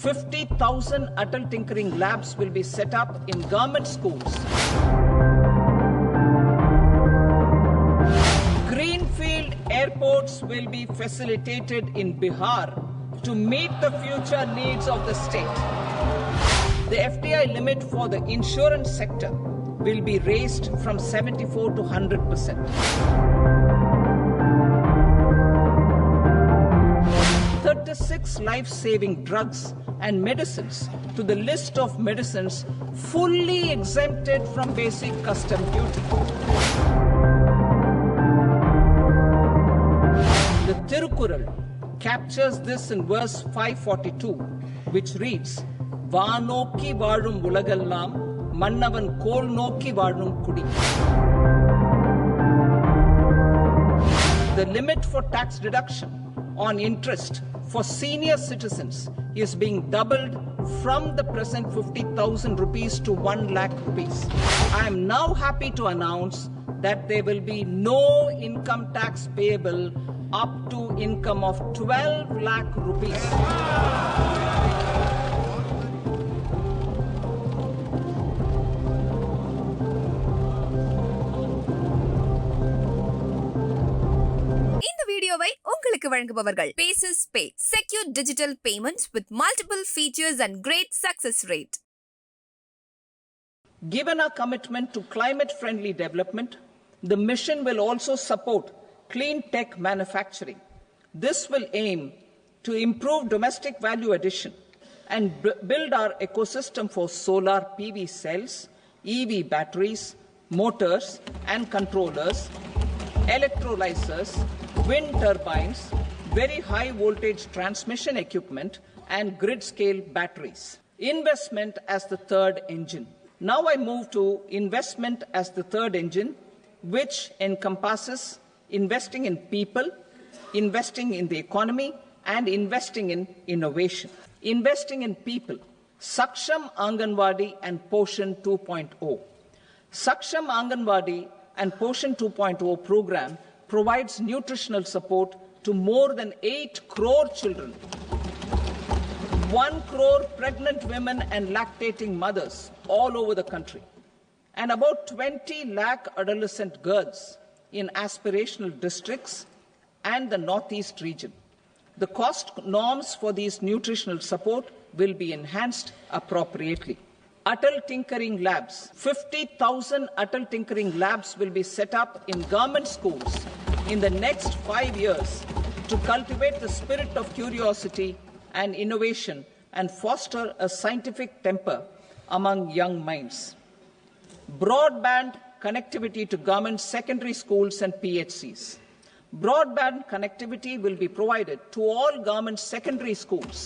50,000 Atal Tinkering Labs will be set up in government schools. Greenfield airports will be facilitated in Bihar to meet the future needs of the state. The FDI limit for the insurance sector will be raised from 74 to 100%. 36 life-saving drugs and medicines to the list of medicines fully exempted from basic custom duty. The Tirukural captures this in verse 542, which reads, "Vaanokki vaazhum ulagallam, mannavan kol nokki vaazhum kudi." The limit for tax deduction on interest for senior citizens is being doubled from the present 50,000 rupees to 1 lakh rupees. I am now happy to announce that there will be no income tax payable up to income of 12 lakh rupees. இந்த வீடியோவை உங்களுக்கு வழங்குபவர்கள் Paces Pay, secure digital payments with multiple features and great success rate. Given our commitment to climate-friendly development, the mission will also support clean tech manufacturing. This will aim to improve domestic value addition and build our ecosystem for solar PV cells, EV batteries, motors and controllers, electrolyzers, wind turbines, very high voltage transmission equipment and grid-scale batteries. Investment as the third engine. Now I move to investment as the third engine, which encompasses investing in people, investing in the economy, and investing in innovation. Investing in people. Saksham Anganwadi and Poshan 2.0. Saksham Anganwadi and Poshan 2.0 program provides nutritional support to more than 8 crore children, 1 crore pregnant women and lactating mothers all over the country, and about 20 lakh adolescent girls in aspirational districts and the Northeast region. The cost norms for these nutritional support will be enhanced appropriately. Atal Tinkering Labs. 50,000 Atal Tinkering Labs will be set up in government schools in the next 5 years to cultivate the spirit of curiosity and innovation and foster a scientific temper among young minds. Broadband connectivity to government secondary schools and PHCs. Broadband connectivity will be provided to all government secondary schools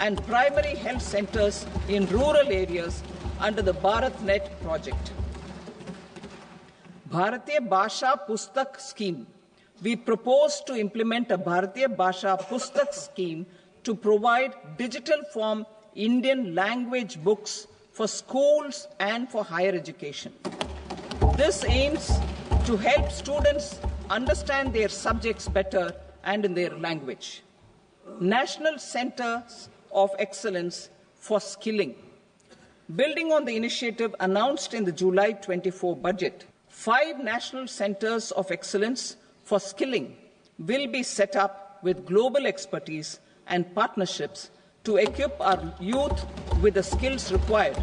and primary health centers in rural areas under the BharatNet project. Bharatiya Bhasha Pustak Scheme. We propose to implement a Bharatiya Bhasha Pustak scheme to provide digital form Indian language books for schools and for higher education. This aims to help students understand their subjects better and in their language. National Centers of Excellence for Skilling. Building on the initiative announced in the July 24 budget, 5 national centers of excellence for skilling will be set up with global expertise and partnerships to equip our youth with the skills required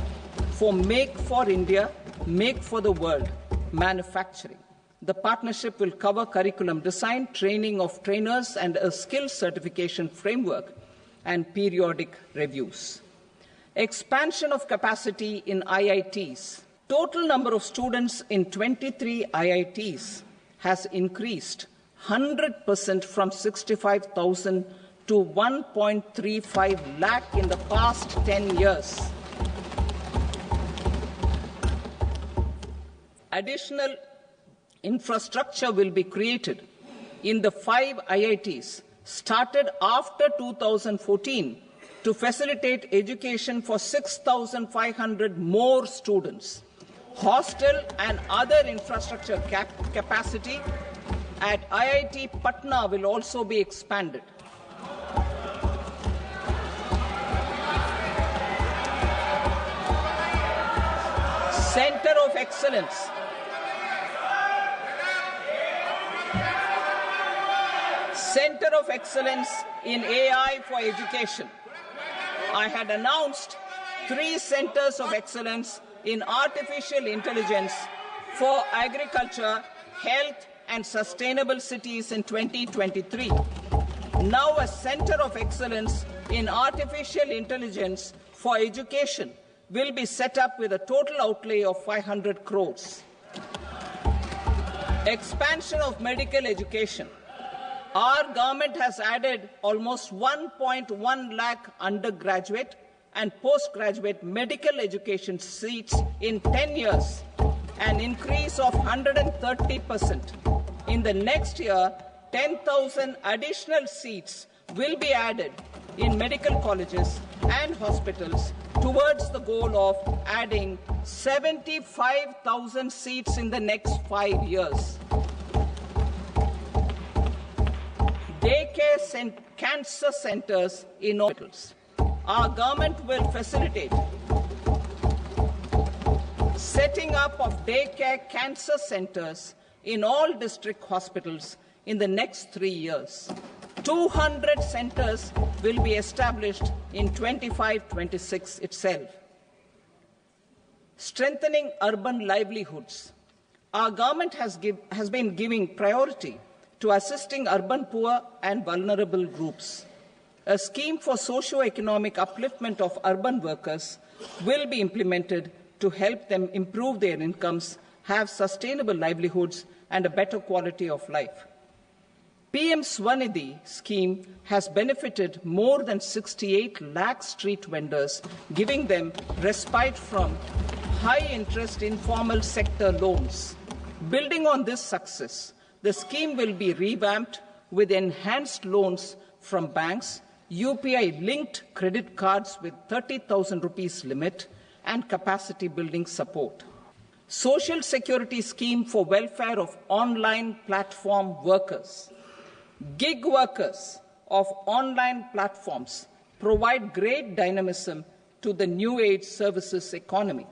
for Make for India, Make for the World manufacturing. The partnership will cover curriculum design, training of trainers, and a skills certification framework and periodic reviews. Expansion of capacity in IITs. Total number of students in 23 IITs has increased 100% from 65,000 to 1.35 lakh in the past 10 years. Additional infrastructure will be created in the 5 IITs started after 2014 to facilitate education for 6,500 more students. Hostel and other infrastructure capacity at IIT Patna will also be expanded. of Excellence. Center of Excellence in AI for Education. I had announced 3 centers of excellence in artificial intelligence for agriculture, health, and sustainable cities in 2023. Now a center of excellence in artificial intelligence for education will be set up with a total outlay of 500 crores. Expansion of medical education. Our government has added almost 1.1 lakh undergraduate and postgraduate medical education seats in 10 years, an increase of 130%. In the next year, 10,000 additional seats will be added in medical colleges and hospitals towards the goal of adding 75,000 seats in the next 5 years. Daycare cancer centers in hospitals. Our government will facilitate setting up of daycare cancer centers in all district hospitals in the next 3 years. 200 centers will be established in 25-26 itself. Strengthening urban livelihoods. Our government has been giving priority to assisting urban poor and vulnerable groups. A scheme for socio-economic upliftment of urban workers will be implemented to help them improve their incomes, have sustainable livelihoods, and a better quality of life. PM Swanidhi scheme has benefited more than 68 lakh street vendors, giving them respite from high-interest informal sector loans. Building on this success, the scheme will be revamped with enhanced loans from banks, UPI-linked credit cards with 30,000 rupees limit, and capacity building support. Social Security scheme for welfare of online platform workers. Gig workers of online platforms provide great dynamism to the new age services economy.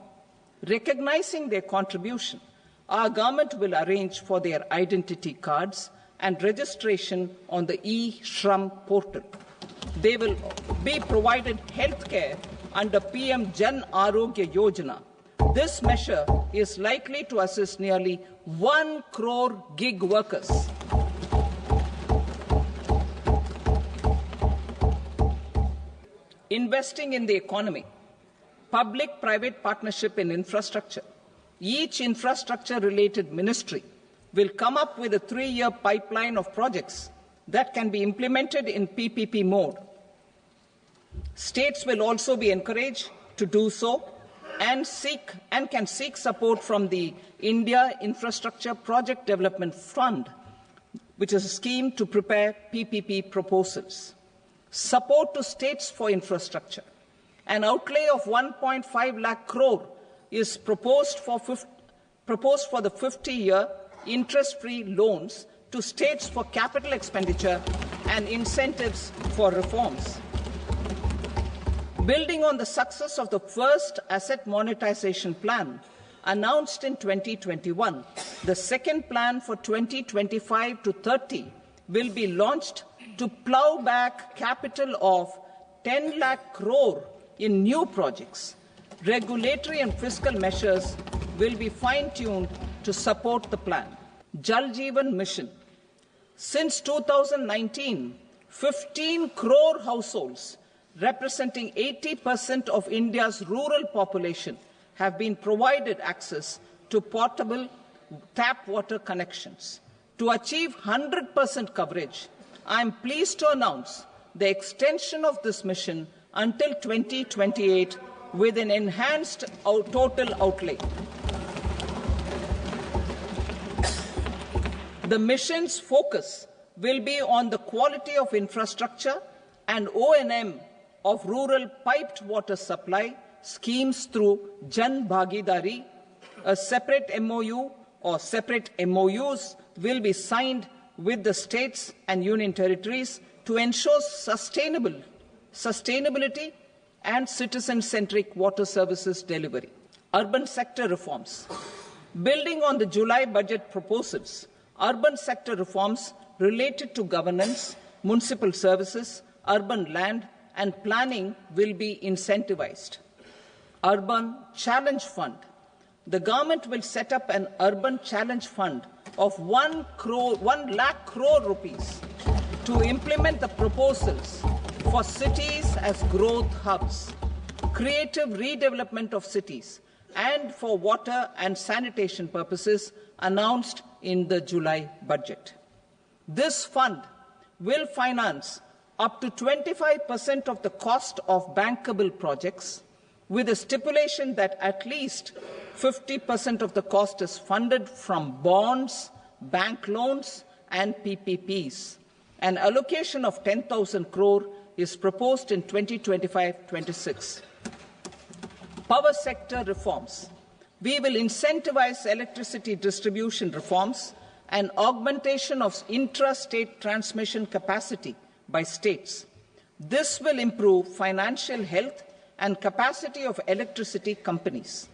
Recognizing their contribution, our government will arrange for their identity cards and registration on the e-Shram portal. They will be provided health care under PM Jan Arogya Yojana. This measure is likely to assist nearly 1 crore gig workers. Investing in the economy. Public-private partnership in infrastructure. Each infrastructure-related ministry will come up with a 3-year pipeline of projects that can be implemented in PPP mode. States will also be encouraged to do so and can seek support from the India Infrastructure Project Development Fund, which is a scheme to prepare PPP proposals. Support to states for infrastructure. An outlay of 1.5 lakh crore is proposed for the 50-year interest-free loans to states for capital expenditure and incentives for reforms. Building on the success of the first asset monetization plan announced in 2021, the second plan for 2025 to 30 will be launched to plow back capital of 10 lakh crore in new projects. Regulatory and fiscal measures will be fine-tuned to support the plan. Jal Jeevan Mission. Since 2019, 15 crore households, representing 80% of India's rural population, have been provided access to portable tap water connections. To achieve 100% coverage, I am pleased to announce the extension of this mission until 2028 with an enhanced total outlay. The mission's focus will be on the quality of infrastructure and O&M of rural piped water supply schemes through Jan Bhagidari. A separate MOU or separate MOUs will be signed with the states and union territories to ensure sustainability and citizen-centric water services delivery. Urban sector reforms. Building on the July budget proposals, urban sector reforms related to governance, municipal services, urban land and planning will be incentivized. Urban Challenge Fund. The government will set up an urban challenge fund of 1 lakh crore rupees to implement the proposals for cities as growth hubs, creative redevelopment of cities, and for water and sanitation purposes announced in the July budget. This fund will finance up to 25% of the cost of bankable projects, with a stipulation that at least 50% of the cost is funded from bonds, bank loans, and PPPs. An allocation of 10,000 crore is proposed in 2025-26. Power sector reforms. We will incentivize electricity distribution reforms and augmentation of intra-state transmission capacity by states. This will improve financial health and capacity of electricity companies.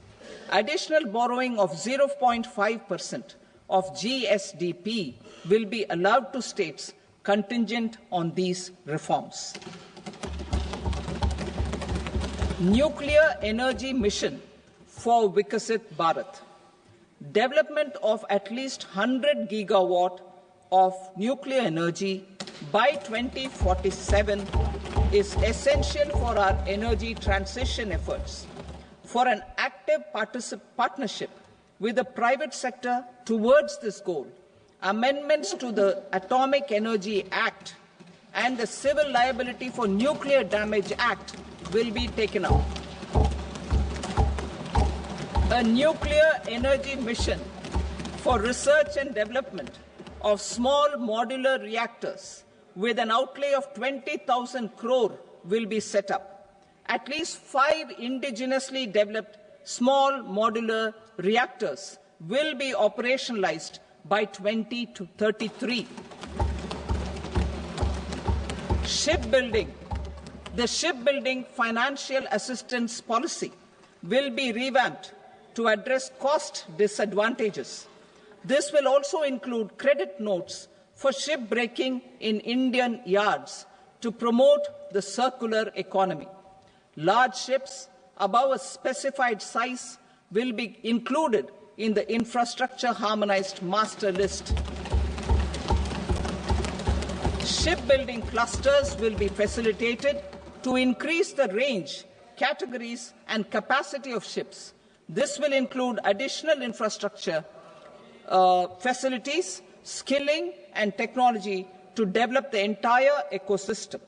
Additional borrowing of 0.5% of GSDP will be allowed to states contingent on these reforms. Nuclear energy mission for Vikasit Bharat. Development of at least 100 gigawatt of nuclear energy by 2047 is essential for our energy transition efforts. For an active partnership with the private sector towards this goal, amendments to the Atomic Energy Act and the Civil Liability for Nuclear Damage Act will be taken up. A nuclear energy mission for research and development of small modular reactors with an outlay of 20,000 crore will be set up. At least 5 indigenously developed small modular reactors will be operationalized by 2033. Shipbuilding. The shipbuilding financial assistance policy will be revamped to address cost disadvantages. This will also include credit notes for shipbreaking in Indian yards to promote the circular economy. Large ships above a specified size will be included in the infrastructure harmonized master list. Shipbuilding clusters will be facilitated to increase the range, categories, and capacity of ships. This will include additional infrastructure, facilities, skilling, and technology to develop the entire ecosystem.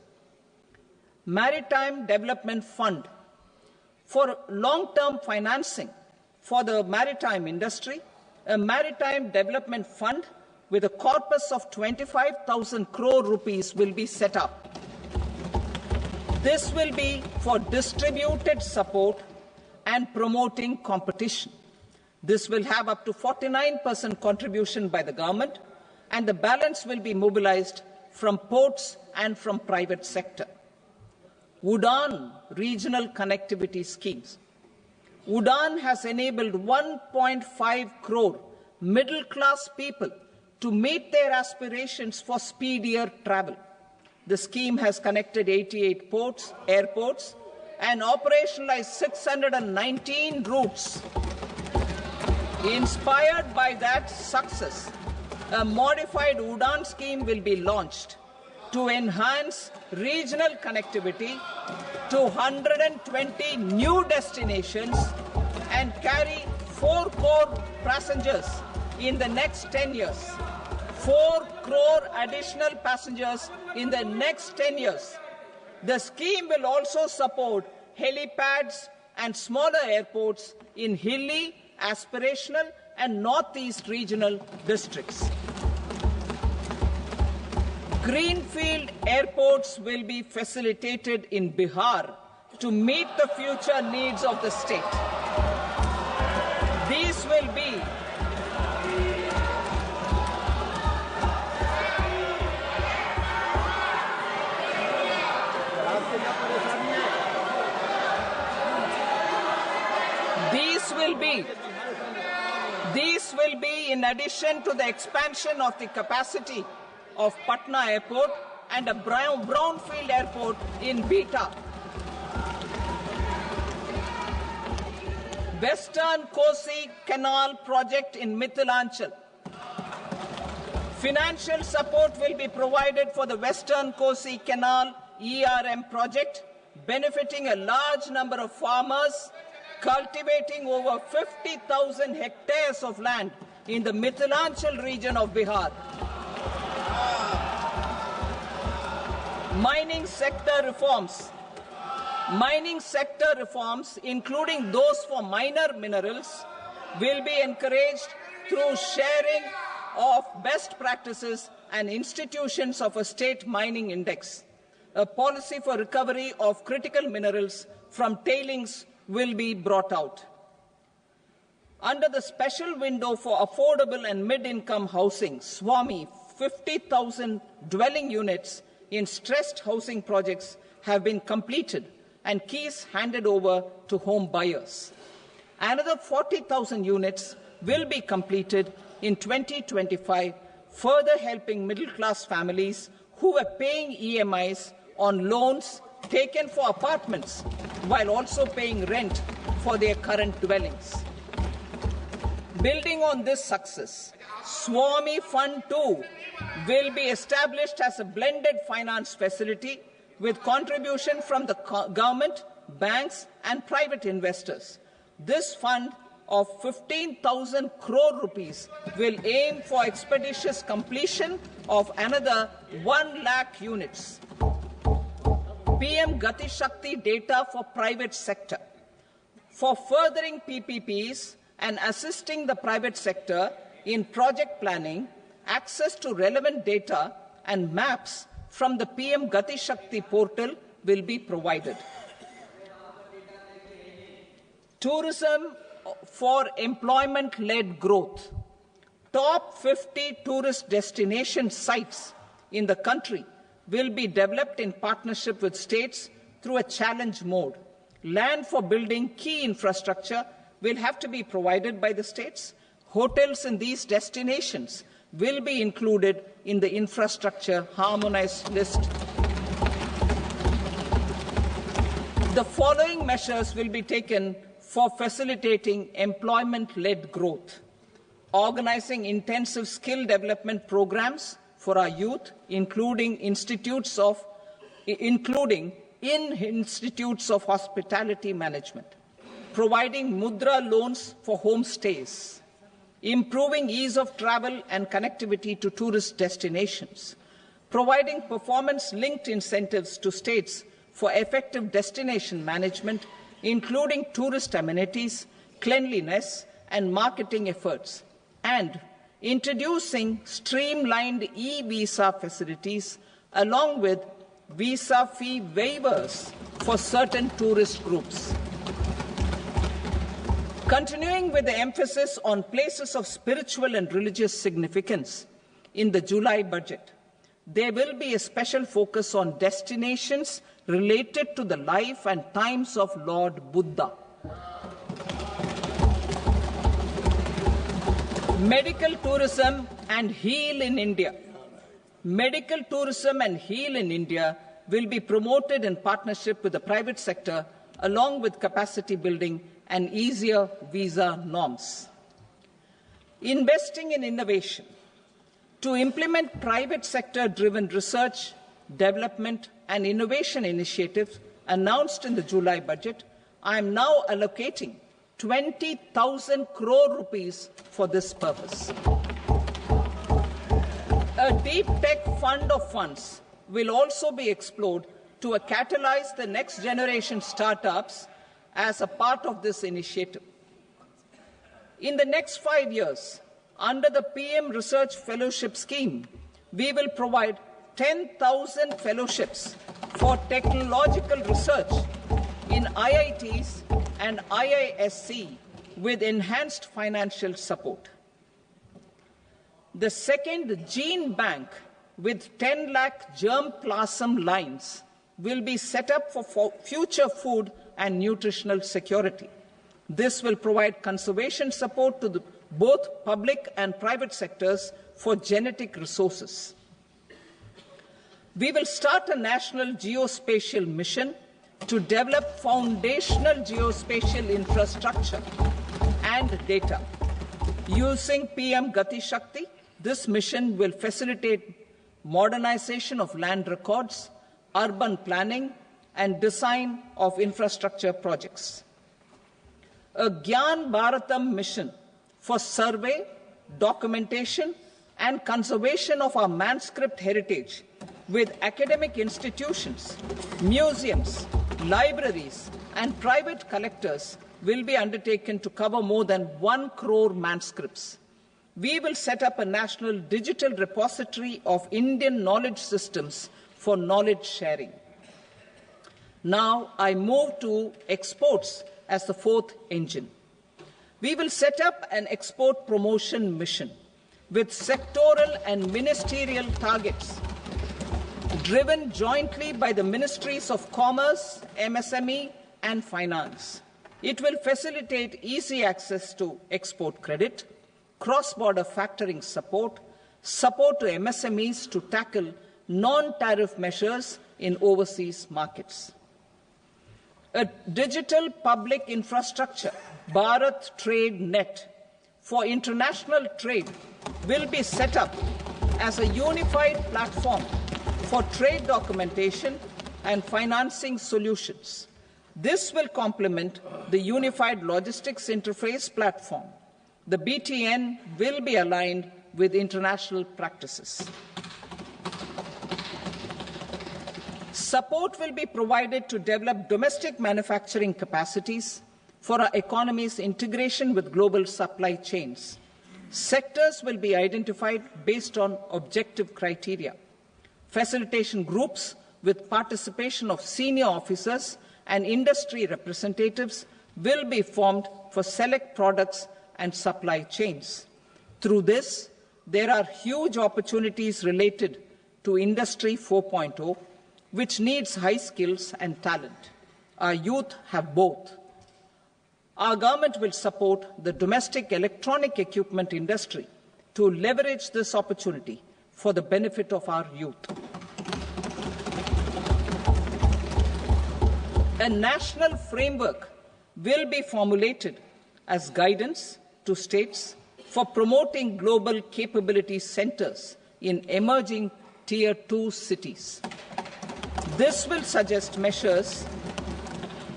Maritime Development Fund. For long-term financing for the maritime industry, a Maritime Development Fund with a corpus of 25,000 crore rupees will be set up. This will be for distributed support and promoting competition. This will have up to 49% contribution by the government, and the balance will be mobilized from ports and from private sector. UDAN regional connectivity schemes. UDAN has enabled 1.5 crore middle-class people to meet their aspirations for speedier travel. The scheme has connected 88 airports, and operationalized 619 routes. Inspired by that success, a modified UDAN scheme will be launched to enhance regional connectivity to 120 new destinations and carry 4 crore passengers in the next 10 years. 4 crore additional passengers in the next 10 years. The scheme will also support helipads and smaller airports in hilly, aspirational, and northeast regional districts. Greenfield airports will be facilitated in Bihar to meet the future needs of the state. These will be These will be in addition to the expansion of the capacity of Patna Airport and a brownfield airport in Beta. Western Kosi Canal project in Mithilanchal. Financial support will be provided for the Western Kosi Canal ERM project, benefiting a large number of farmers, cultivating over 50,000 hectares of land in the Mithilanchal region of Bihar. Mining sector reforms, including those for minor minerals, will be encouraged through sharing of best practices and institutions of a state mining index. A policy for recovery of critical minerals from tailings will be brought out. Under the special window for affordable and mid-income housing, SWAMI, 50,000 dwelling units in stressed housing projects have been completed and keys handed over to home buyers. Another 40,000 units will be completed in 2025, further helping middle-class families who were paying EMIs on loans taken for apartments while also paying rent for their current dwellings. Building on this success, SWAMI Fund 2 will be established as a blended finance facility with contribution from the government, banks and private investors. This fund of 15,000 crore rupees will aim for expeditious completion of another 1 lakh units. PM Gati Shakti data for private sector. For furthering PPPs and assisting the private sector in project planning, access to relevant data and maps from the PM Gati Shakti portal will be provided. Tourism for employment-led growth. Top 50 tourist destination sites in the country will be developed in partnership with states through a challenge mode. Land for building key infrastructure will have to be provided by the states. Hotels in these destinations will be included in the infrastructure harmonized list. The following measures will be taken for facilitating employment-led growth. Organizing intensive skill development programs for our youth, including in institutes of hospitality management. Providing mudra loans for homestays. Improving ease of travel and connectivity to tourist destinations. Providing performance-linked incentives to states for effective destination management, including tourist amenities, cleanliness, and marketing efforts. And introducing streamlined e-visa facilities along with visa fee waivers for certain tourist groups. Continuing with the emphasis on places of spiritual and religious significance, in the July budget, there will be a special focus on destinations related to the life and times of Lord Buddha. Medical tourism and heal in India. Medical tourism and heal in India will be promoted in partnership with the private sector, along with capacity building and easier visa norms. Investing in innovation. To implement private sector-driven research, development and innovation initiatives announced in the July budget, I am now allocating 20,000 crore rupees for this purpose. A deep tech fund of funds will also be explored to catalyze the next generation startups as a part of this initiative. In the next 5 years, under the PM Research Fellowship Scheme, we will provide 10,000 fellowships for technological research in IITs and IISc with enhanced financial support. The second gene bank with 10 lakh germplasm lines will be set up for future food and nutritional security. This will provide conservation support to both public and private sectors for genetic resources. We will start a national geospatial mission to develop foundational geospatial infrastructure and data. Using PM Gati Shakti, this mission will facilitate modernization of land records, urban planning, and design of infrastructure projects. A Gyan Bharatam mission for survey, documentation, and conservation of our manuscript heritage with academic institutions, museums, libraries, and private collectors will be undertaken to cover more than 1 crore manuscripts. We will set up a national digital repository of Indian knowledge systems for knowledge sharing. Now I move to exports as the fourth engine. We will set up an export promotion mission with sectoral and ministerial targets driven jointly by the Ministries of Commerce, MSME, and Finance. It will facilitate easy access to export credit, cross-border factoring support, support to MSMEs to tackle non-tariff measures in overseas markets. A digital public infrastructure, Bharat Trade Net, for international trade will be set up as a unified platform for trade documentation and financing solutions. This will complement the Unified Logistics Interface platform. The BTN will be aligned with international practices. Support will be provided to develop domestic manufacturing capacities for our economy's integration with global supply chains. Sectors will be identified based on objective criteria. Facilitation groups with participation of senior officers and industry representatives will be formed for select products and supply chains. Through this, there are huge opportunities related to Industry 4.0, which needs high skills and talent. Our youth have both. Our government will support the domestic electronic equipment industry to leverage this opportunity for the benefit of our youth. A national framework will be formulated as guidance to states for promoting global capability centers in emerging Tier 2 cities. This will suggest measures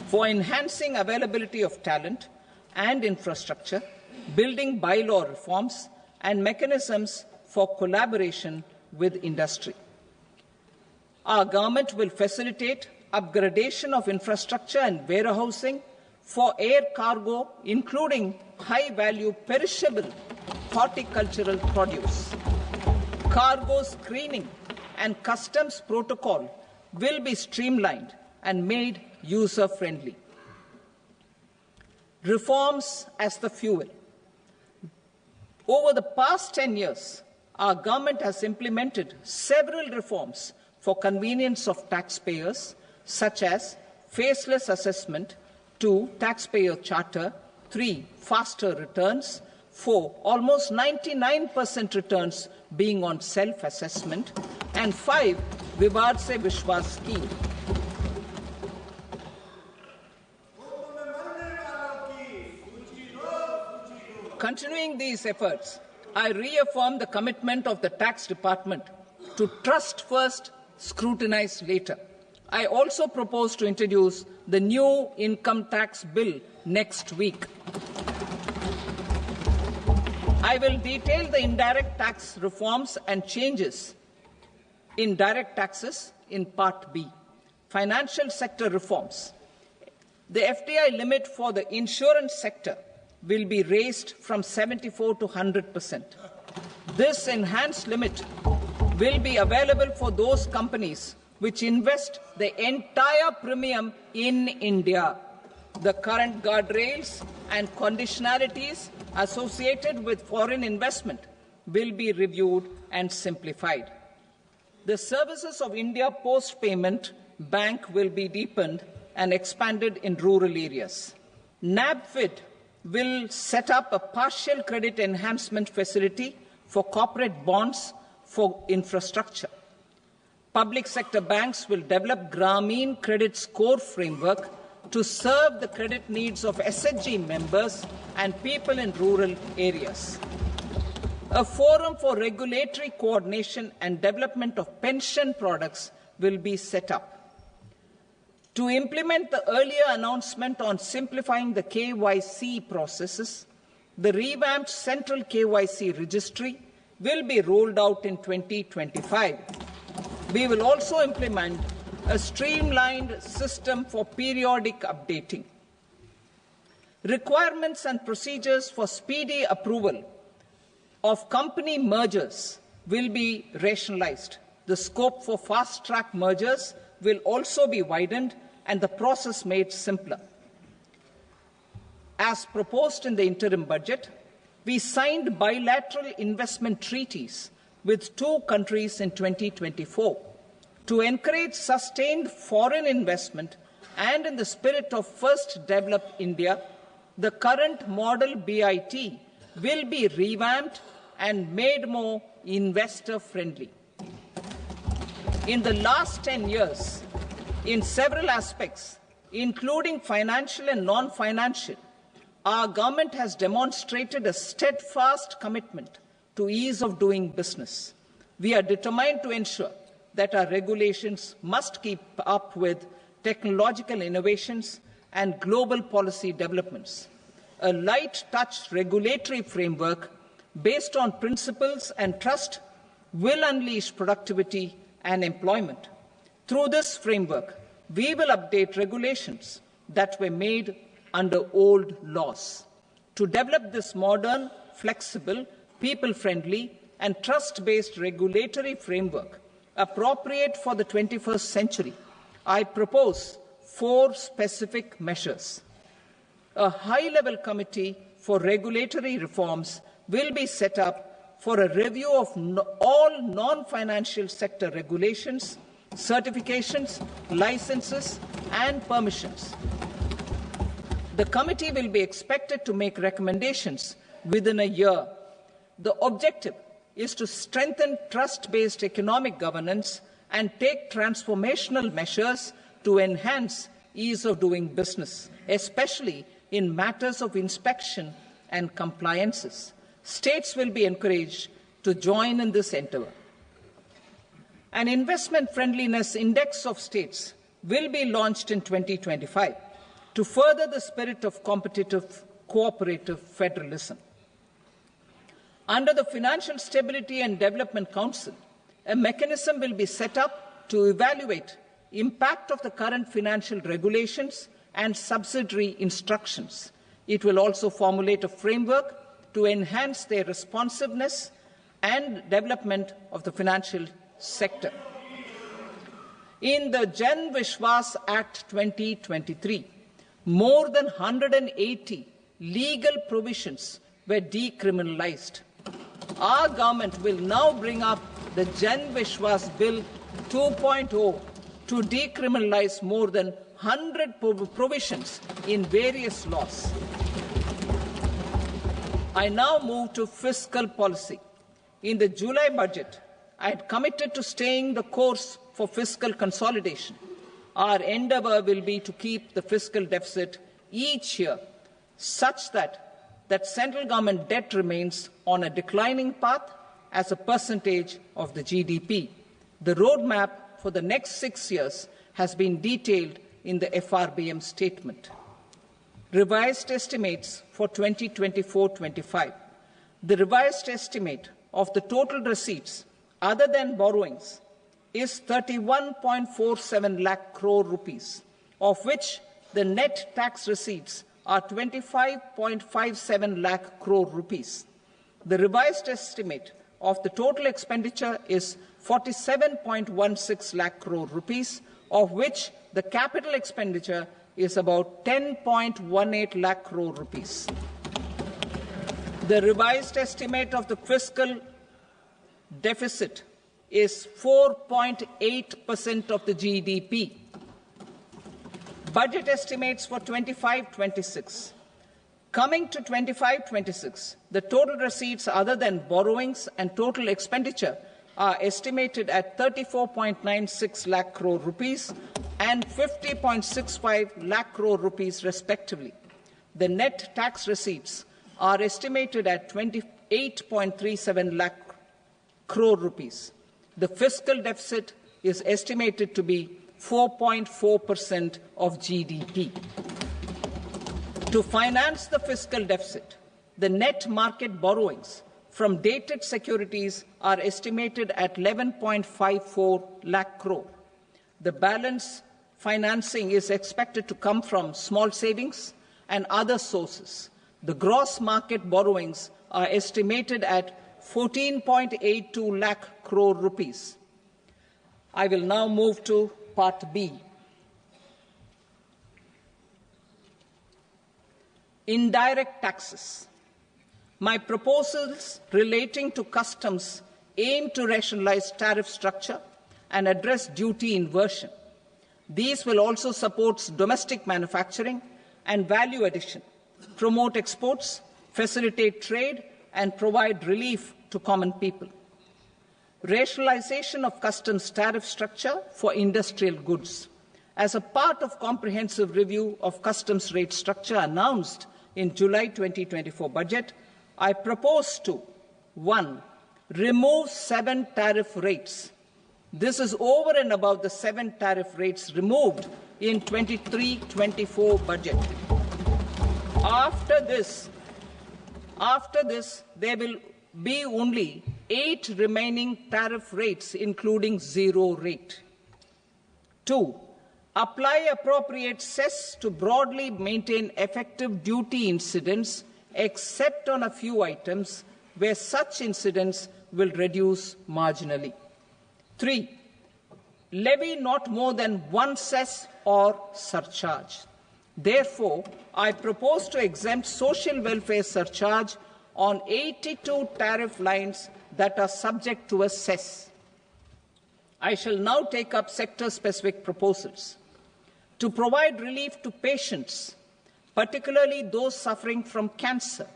for enhancing availability of talent and infrastructure, building bylaw reforms, and mechanisms for collaboration with industry. Our government will facilitate upgradation of infrastructure and warehousing for air cargo, including high-value perishable horticultural produce. Cargo screening and customs protocol will be streamlined and made user-friendly. Reforms as the fuel. Over the past 10 years, our government has implemented several reforms for convenience of taxpayers, such as faceless assessment, 2, taxpayer charter, 3, faster returns, 4, almost 99% returns being on self-assessment, and 5, Vivad Se Vishwas scheme. Continuing these efforts, I reaffirm the commitment of the Tax Department to trust first, scrutinize later. I also propose to introduce the new income tax bill next week. I will detail the indirect tax reforms and changes in direct taxes in Part B. Financial sector reforms. The FDI limit for the insurance sector will be raised from 74 to 100%. This enhanced limit will be available for those companies which invest the entire premium in India. The current guardrails and conditionalities associated with foreign investment will be reviewed and simplified. The services of India Post Payment Bank will be deepened and expanded in rural areas. NABFID will set up a partial credit enhancement facility for corporate bonds for infrastructure. Public sector banks will develop Grameen Credit Score Framework to serve the credit needs of SHG members and people in rural areas. A forum for regulatory coordination and development of pension products will be set up. To implement the earlier announcement on simplifying the KYC processes, the revamped Central KYC Registry will be rolled out in 2025. We will also implement a streamlined system for periodic updating. Requirements and procedures for speedy approval of company mergers will be rationalized. The scope for fast-track mergers will also be widened and the process made simpler. As proposed in the interim budget, we signed bilateral investment treaties with 2 countries in 2024 to encourage sustained foreign investment, and in the spirit of First Develop India, the current model BIT will be revamped and made more investor-friendly. In the last 10 years, in several aspects, including financial and non-financial, our government has demonstrated a steadfast commitment to ease of doing business. We are determined to ensure that our regulations must keep up with technological innovations and global policy developments. A light-touch regulatory framework based on principles and trust will unleash productivity and employment. Through this framework, we will update regulations that were made under old laws. To develop this modern, flexible, people-friendly and trust-based regulatory framework appropriate for the 21st century, I propose 4 specific measures. A high-level committee for regulatory reforms will be set up for a review of all non-financial sector regulations, certifications, licenses, and permissions. The committee will be expected to make recommendations within a year. The objective is to strengthen trust-based economic governance and take transformational measures to enhance ease of doing business, especially in matters of inspection and compliances. States will be encouraged to join in this endeavour. An investment friendliness index of states will be launched in 2025 to further the spirit of competitive, cooperative federalism. Under the Financial Stability and Development Council, a mechanism will be set up to evaluate impact of the current financial regulations and subsidiary instructions. It will also formulate a framework to enhance their responsiveness and development of the financial sector. In the Jan Vishwas Act 2023, more than 180 legal provisions were decriminalized. Our government will now bring up the Jan Vishwas Bill 2.0 to decriminalize more than 100 provisions in various laws. I now move to fiscal policy. In the July budget, I had committed to staying the course for fiscal consolidation. Our endeavour will be to keep the fiscal deficit each year such that central government debt remains on a declining path as a percentage of the GDP. The roadmap for the next 6 years has been detailed in the FRBM statement. Revised estimates for 2024-25. The revised estimate of the total receipts other than borrowings is 31.47 lakh crore rupees, of which the net tax receipts are 25.57 lakh crore rupees. The revised estimate of the total expenditure is 47.16 lakh crore rupees, of which the capital expenditure is about 10.18 lakh crore rupees. The revised estimate of the fiscal deficit is 4.8% of the GDP. Budget estimates for 25-26. Coming to 25-26, the total receipts other than borrowings and total expenditure are estimated at 34.96 lakh crore rupees and 50.65 lakh crore rupees respectively. The net tax receipts are estimated at 28.37 lakh crore rupees. The fiscal deficit is estimated to be 4.4% of GDP. To finance the fiscal deficit, the net market borrowings from dated securities are estimated at 11.54 lakh crore. The balance financing is expected to come from small savings and other sources. The gross market borrowings are estimated at 14.82 lakh crore rupees. I will now move to Part B. Indirect taxes. My proposals relating to customs aim to rationalize tariff structure and address duty inversion. These will also support domestic manufacturing and value addition, promote exports, facilitate trade, and provide relief to common people. Rationalization of customs tariff structure for industrial goods. As a part of comprehensive review of customs rate structure announced in July 2024 budget, I propose to 1. Remove 7 tariff rates. This is over and above the 7 tariff rates removed in 23-24 budget. After this, there will be only 8 remaining tariff rates, including 0 rate. 2. Apply appropriate cess to broadly maintain effective duty incidence, except on a few items where such incidence will reduce marginally. 3. Levy not more than 1 cess or surcharge. Therefore, I propose to exempt social welfare surcharge on 82 tariff lines that are subject to a cess. I shall now take up sector-specific proposals. To provide relief to patients, particularly those suffering from cancer,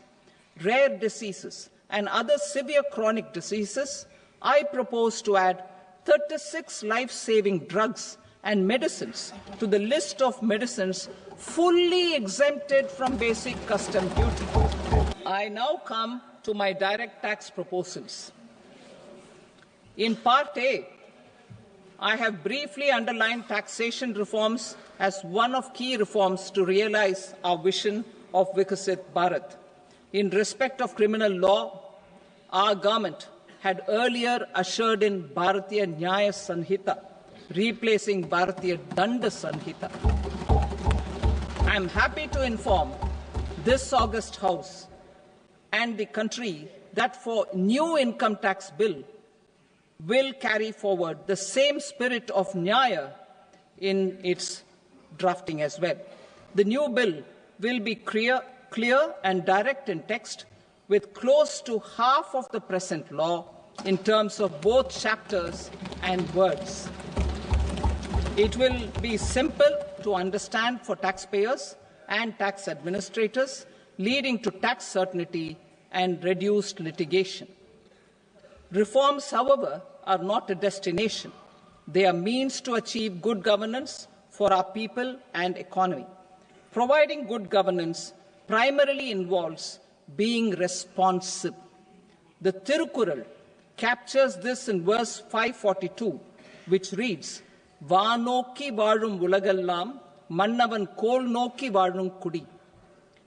rare diseases, and other severe chronic diseases, I propose to add 36 life-saving drugs and medicines to the list of medicines fully exempted from basic custom duty. I now come to my direct tax proposals. In Part A, I have briefly underlined taxation reforms as one of key reforms to realize our vision of Vikasit Bharat. In respect of criminal law, our government had earlier ushered in Bharatiya Nyaya Sanhita, replacing Bharatiya Danda Sanhita. I am happy to inform this august House and the country that for new income tax bill will carry forward the same spirit of Nyaya in its drafting as well. The new bill will be clear and direct in text, with close to half of the present law in terms of both chapters and words. It will be simple to understand for taxpayers and tax administrators, leading to tax certainty and reduced litigation. Reforms, however, are not a destination. They are means to achieve good governance for our people and economy. Providing good governance primarily involves being responsive. The Tirukural captures this in verse 542, which reads, "Vaanokki vaazhum ulagallam, mannavan kol nokki vaazhum kudi,"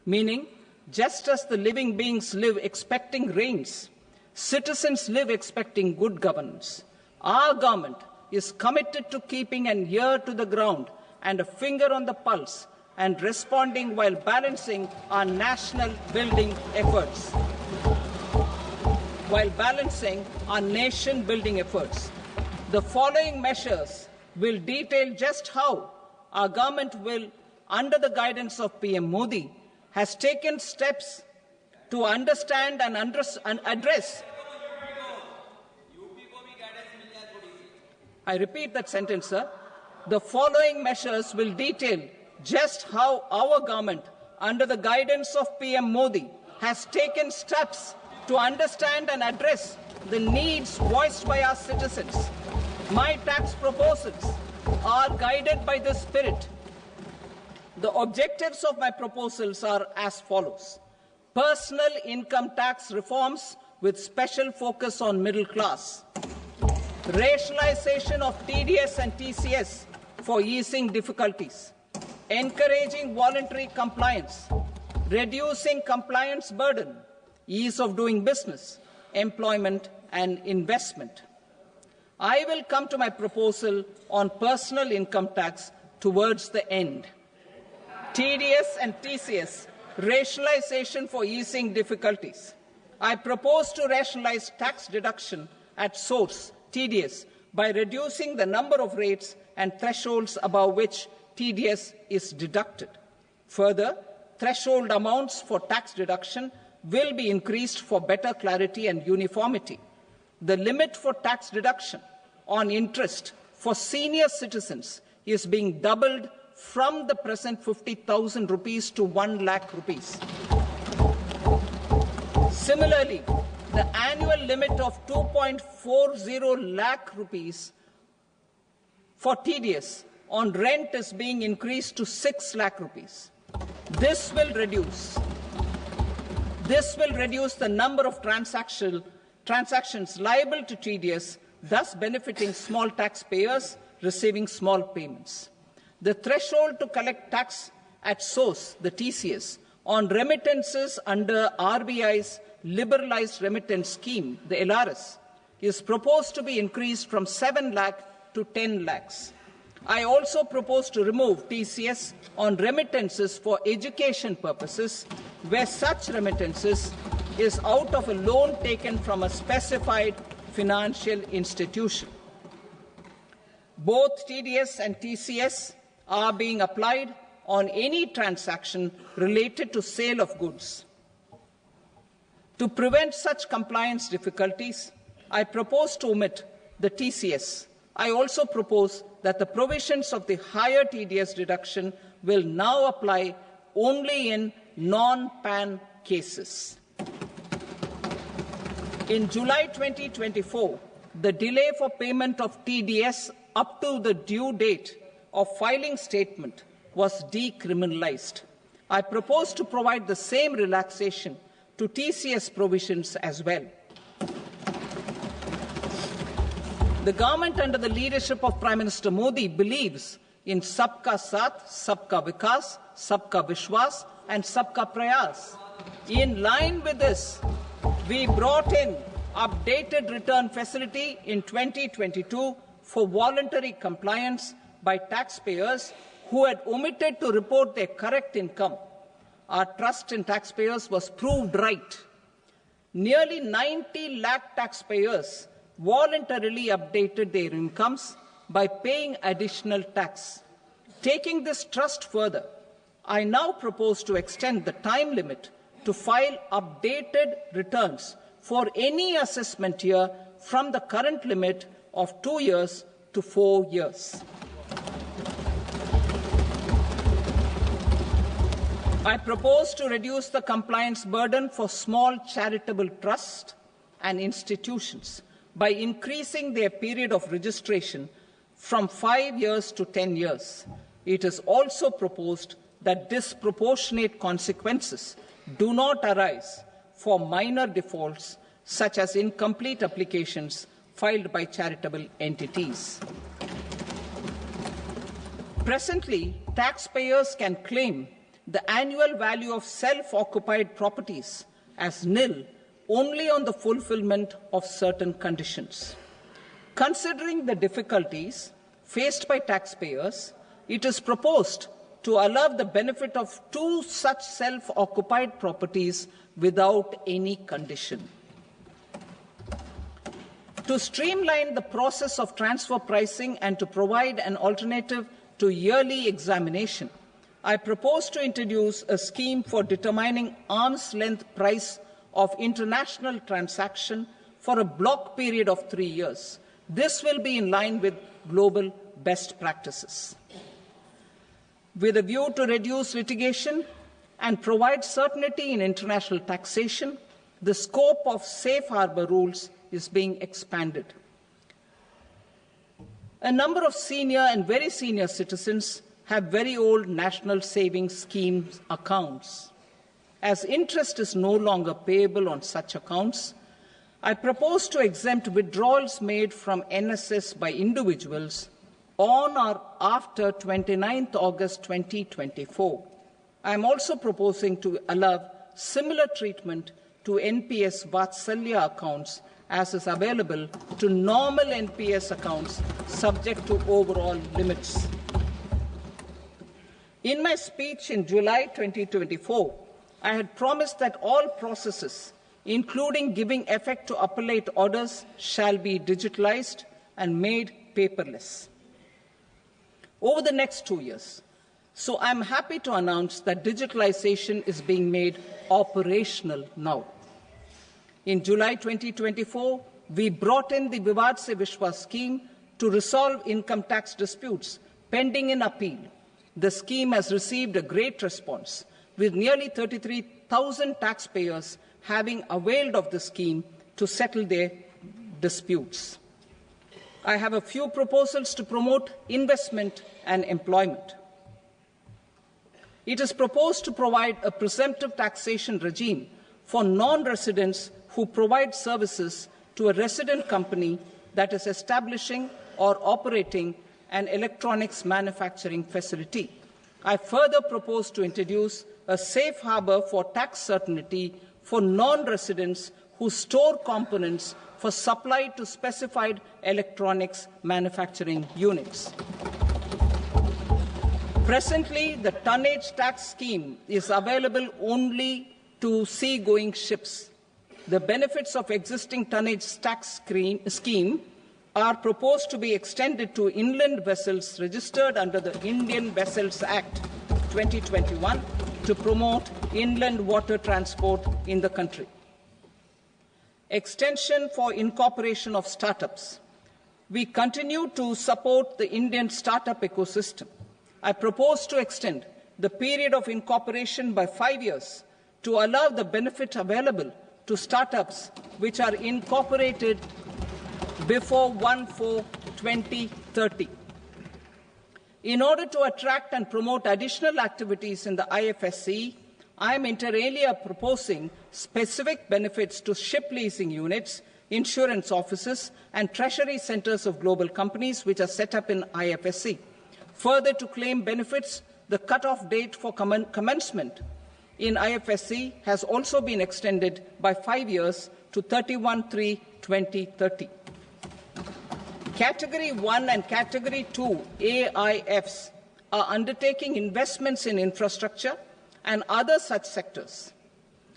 meaning, just as the living beings live expecting rains, citizens live expecting good governance. Our government is committed to keeping an ear to the ground and a finger on the pulse and responding while balancing our national building efforts. The following measures will detail just how our government will, under the guidance of PM Modi, has taken steps to understand and address. I repeat that sentence, sir. The following measures will detail just how our government, under the guidance of PM Modi, has taken steps to understand and address the needs voiced by our citizens. My tax proposals are guided by this spirit. The objectives of my proposals are as follows. Personal income tax reforms with special focus on middle class. Rationalization of TDS and TCS for easing difficulties. Encouraging voluntary compliance. Reducing compliance burden. Ease of doing business, employment and investment. I will come to my proposal on personal income tax towards the end. TDS and TCS, rationalization for easing difficulties. I propose to rationalize tax deduction at source, TDS, by reducing the number of rates and thresholds above which TDS is deducted. Further, threshold amounts for tax deduction will be increased for better clarity and uniformity. The limit for tax deduction on interest for senior citizens is being doubled from the present 50,000 rupees to 1 lakh rupees. Similarly, the annual limit of 2.40 lakh rupees for TDS on rent is being increased to 6 lakh rupees. This will reduce the number of transactions liable to TDS, thus benefiting small taxpayers receiving small payments. The threshold to collect tax at source, the TCS, on remittances under RBI's liberalized remittance scheme, the LRS, is proposed to be increased from 7 lakh to 10 lakhs. I also propose to remove TCS on remittances for education purposes, where such remittances is out of a loan taken from a specified financial institution. Both TDS and TCS are being applied on any transaction related to sale of goods. To prevent such compliance difficulties, I propose to omit the TCS. I also propose that the provisions of the higher TDS deduction will now apply only in non-PAN cases. In July 2024, the delay for payment of TDS up to the due date of filing statement was decriminalized. I propose to provide the same relaxation to TCS provisions as well. The government under the leadership of Prime Minister Modi believes in Sabka Saath, Sabka Vikas, Sabka Vishwas and Sabka Prayas. In line with this, we brought in updated return facility in 2022 for voluntary compliance by taxpayers who had omitted to report their correct income. Our trust in taxpayers was proved right. Nearly 90 lakh taxpayers voluntarily updated their incomes by paying additional tax. Taking this trust further, I now propose to extend the time limit to file updated returns for any assessment year from the current limit of 2 years to 4 years. I propose to reduce the compliance burden for small charitable trusts and institutions by increasing their period of registration from 5 years to 10 years. It is also proposed that disproportionate consequences do not arise for minor defaults, such as incomplete applications filed by charitable entities. Presently, taxpayers can claim the annual value of self-occupied properties as nil only on the fulfillment of certain conditions. Considering the difficulties faced by taxpayers, it is proposed to allow the benefit of 2 such self-occupied properties without any condition. To streamline the process of transfer pricing and to provide an alternative to yearly examination, I propose to introduce a scheme for determining arm's length price of international transaction for a block period of 3 years. This will be in line with global best practices. With a view to reduce litigation and provide certainty in international taxation, the scope of safe harbor rules is being expanded. A number of senior and very senior citizens have very old national savings schemes accounts. As interest is no longer payable on such accounts, I propose to exempt withdrawals made from NSS by individuals on or after 29th August 2024. I am also proposing to allow similar treatment to NPS Vatsalya accounts as is available to normal NPS accounts subject to overall limits. In my speech in July 2024, I had promised that all processes, including giving effect to appellate orders, shall be digitalized and made paperless over the next 2 years. So I'm happy to announce that digitalization is being made operational now. In July 2024, we brought in the Vivad Se Vishwas scheme to resolve income tax disputes pending in appeal. The scheme has received a great response, with nearly 33,000 taxpayers having availed of the scheme to settle their disputes. I have a few proposals to promote investment and employment. It is proposed to provide a presumptive taxation regime for non-residents who provide services to a resident company that is establishing or operating an electronics manufacturing facility. I further propose to introduce a safe harbor for tax certainty for non-residents who store components for supply to specified electronics manufacturing units. Presently, the tonnage tax scheme is available only to sea-going ships. The benefits of existing tonnage tax scheme are proposed to be extended to inland vessels registered under the Indian Vessels Act 2021 to promote inland water transport in the country. Extension for incorporation of startups. We continue to support the Indian startup ecosystem. I propose to extend the period of incorporation by 5 years to allow the benefit available to startups which are incorporated before 1/4/2030. In order to attract and promote additional activities in the IFSC, I am inter alia proposing specific benefits to ship leasing units, insurance offices, and treasury centers of global companies which are set up in IFSC. Further, to claim benefits, the cut-off date for commencement in IFSC has also been extended by 5 years to 31/3/2030. Category 1 and Category 2 AIFs are undertaking investments in infrastructure and other such sectors.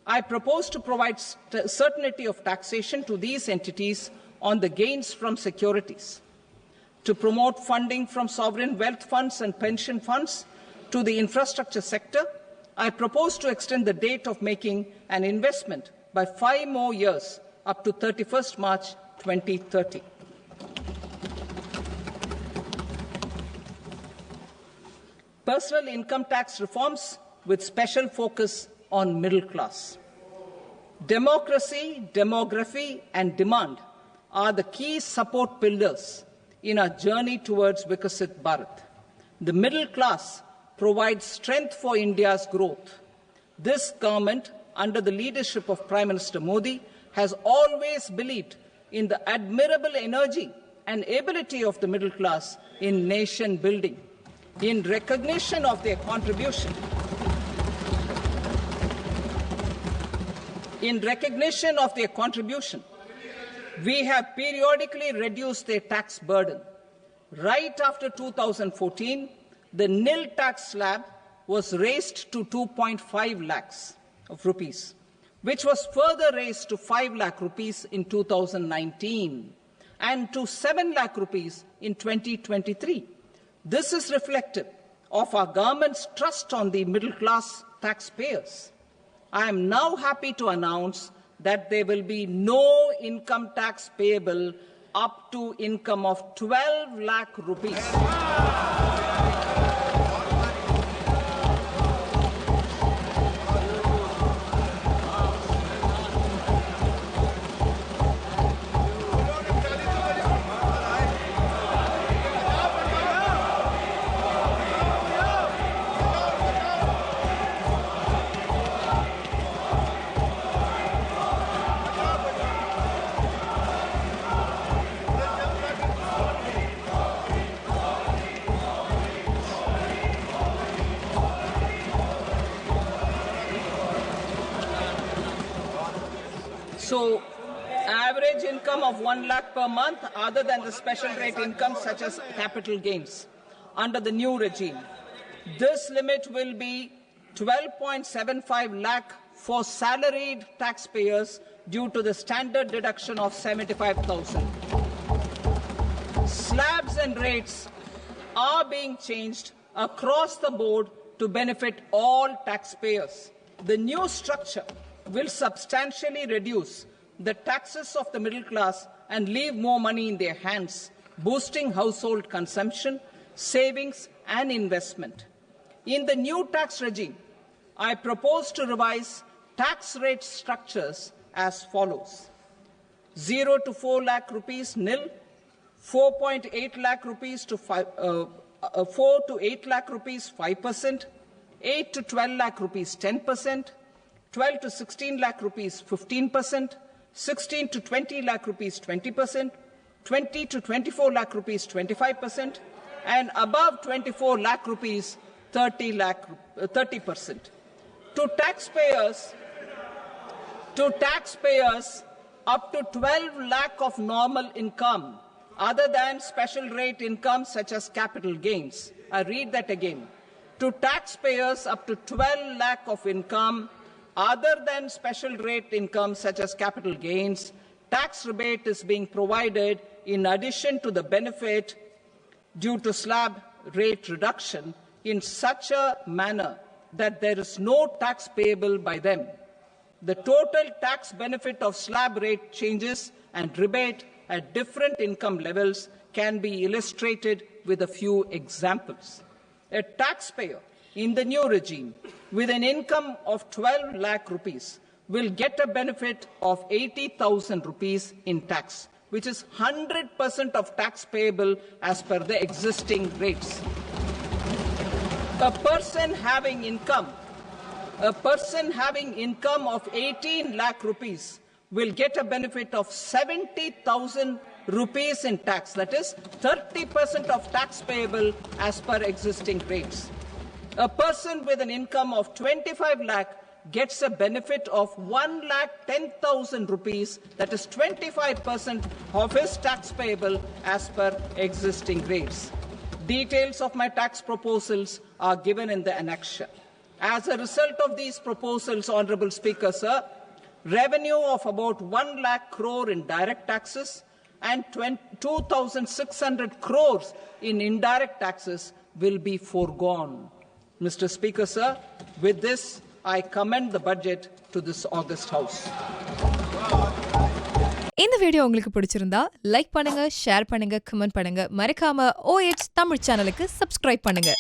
I propose to provide certainty of taxation to these entities on the gains from securities, to promote funding from sovereign wealth funds and pension funds to the infrastructure sector. I propose to extend the date of making an investment by 5 more years up to 31st March 2030. Personal income tax reforms with special focus on middle class. Democracy, demography, and demand are the key support pillars in our journey towards Vikasit Bharat. The middle class provides strength for India's growth. This government, under the leadership of Prime Minister Modi, has always believed in the admirable energy and ability of the middle class in nation building. In recognition of their contribution, we have periodically reduced their tax burden. Right after 2014, the nil tax slab was raised to 2.5 lakhs of rupees, which was further raised to 5 lakh rupees in 2019 and to 7 lakh rupees in 2023. This is reflective of our government's trust on the middle class taxpayers. I am now happy to announce that there will be no income tax payable up to income of 12 lakh rupees. So, average income of 1 lakh per month other than the special rate income such as capital gains under the new regime. This limit will be 12.75 lakh for salaried taxpayers due to the standard deduction of 75,000. Slabs and rates are being changed across the board to benefit all taxpayers. The new structure will substantially reduce the taxes of the middle class and leave more money in their hands, boosting household consumption, savings, and investment. In the new tax regime, I propose to revise tax rate structures as follows: 0 to 4 lakh rupees nil, 4.8 lakh rupees to 4 to 8 lakh rupees 5%, 8 to 12 lakh rupees 10%, 12 to 16 lakh rupees 15%, 16 to 20 lakh rupees 20%, 20 to 24 lakh rupees 25%, and above 24 lakh rupees 30%. To taxpayers up to 12 lakh of normal income other than special rate income such as capital gains. I read that again. To taxpayers up to 12 lakh of income other than special rate income such as capital gains, tax rebate is being provided in addition to the benefit due to slab rate reduction in such a manner that there is no tax payable by them. The total tax benefit of slab rate changes and rebate at different income levels can be illustrated with a few examples. A taxpayer in the new regime with an income of 12 lakh rupees will get a benefit of 80,000 rupees in tax, which is 100% of tax payable as per the existing rates. A person having income of 18 lakh rupees will get a benefit of 70,000 rupees in tax. That is 30% of tax payable as per existing rates. A person with an income of 25 lakh gets a benefit of 1,10,000 rupees. That is 25% of his tax payable as per existing rates. Details of my tax proposals are given in the annexure. As a result of these proposals, Honourable Speaker, sir, revenue of about 1 lakh crore in direct taxes and 2,600 crores in indirect taxes will be foregone. Mr. Speaker, sir, with this, I commend the budget to this August House. இந்த video உங்களுக்கு பிடிச்சிருந்தா like பண்ணுங்க, share பண்ணுங்க, comment பண்ணுங்க. மறக்காம OH Tamil சேனலுக்கு subscribe பண்ணுங்க.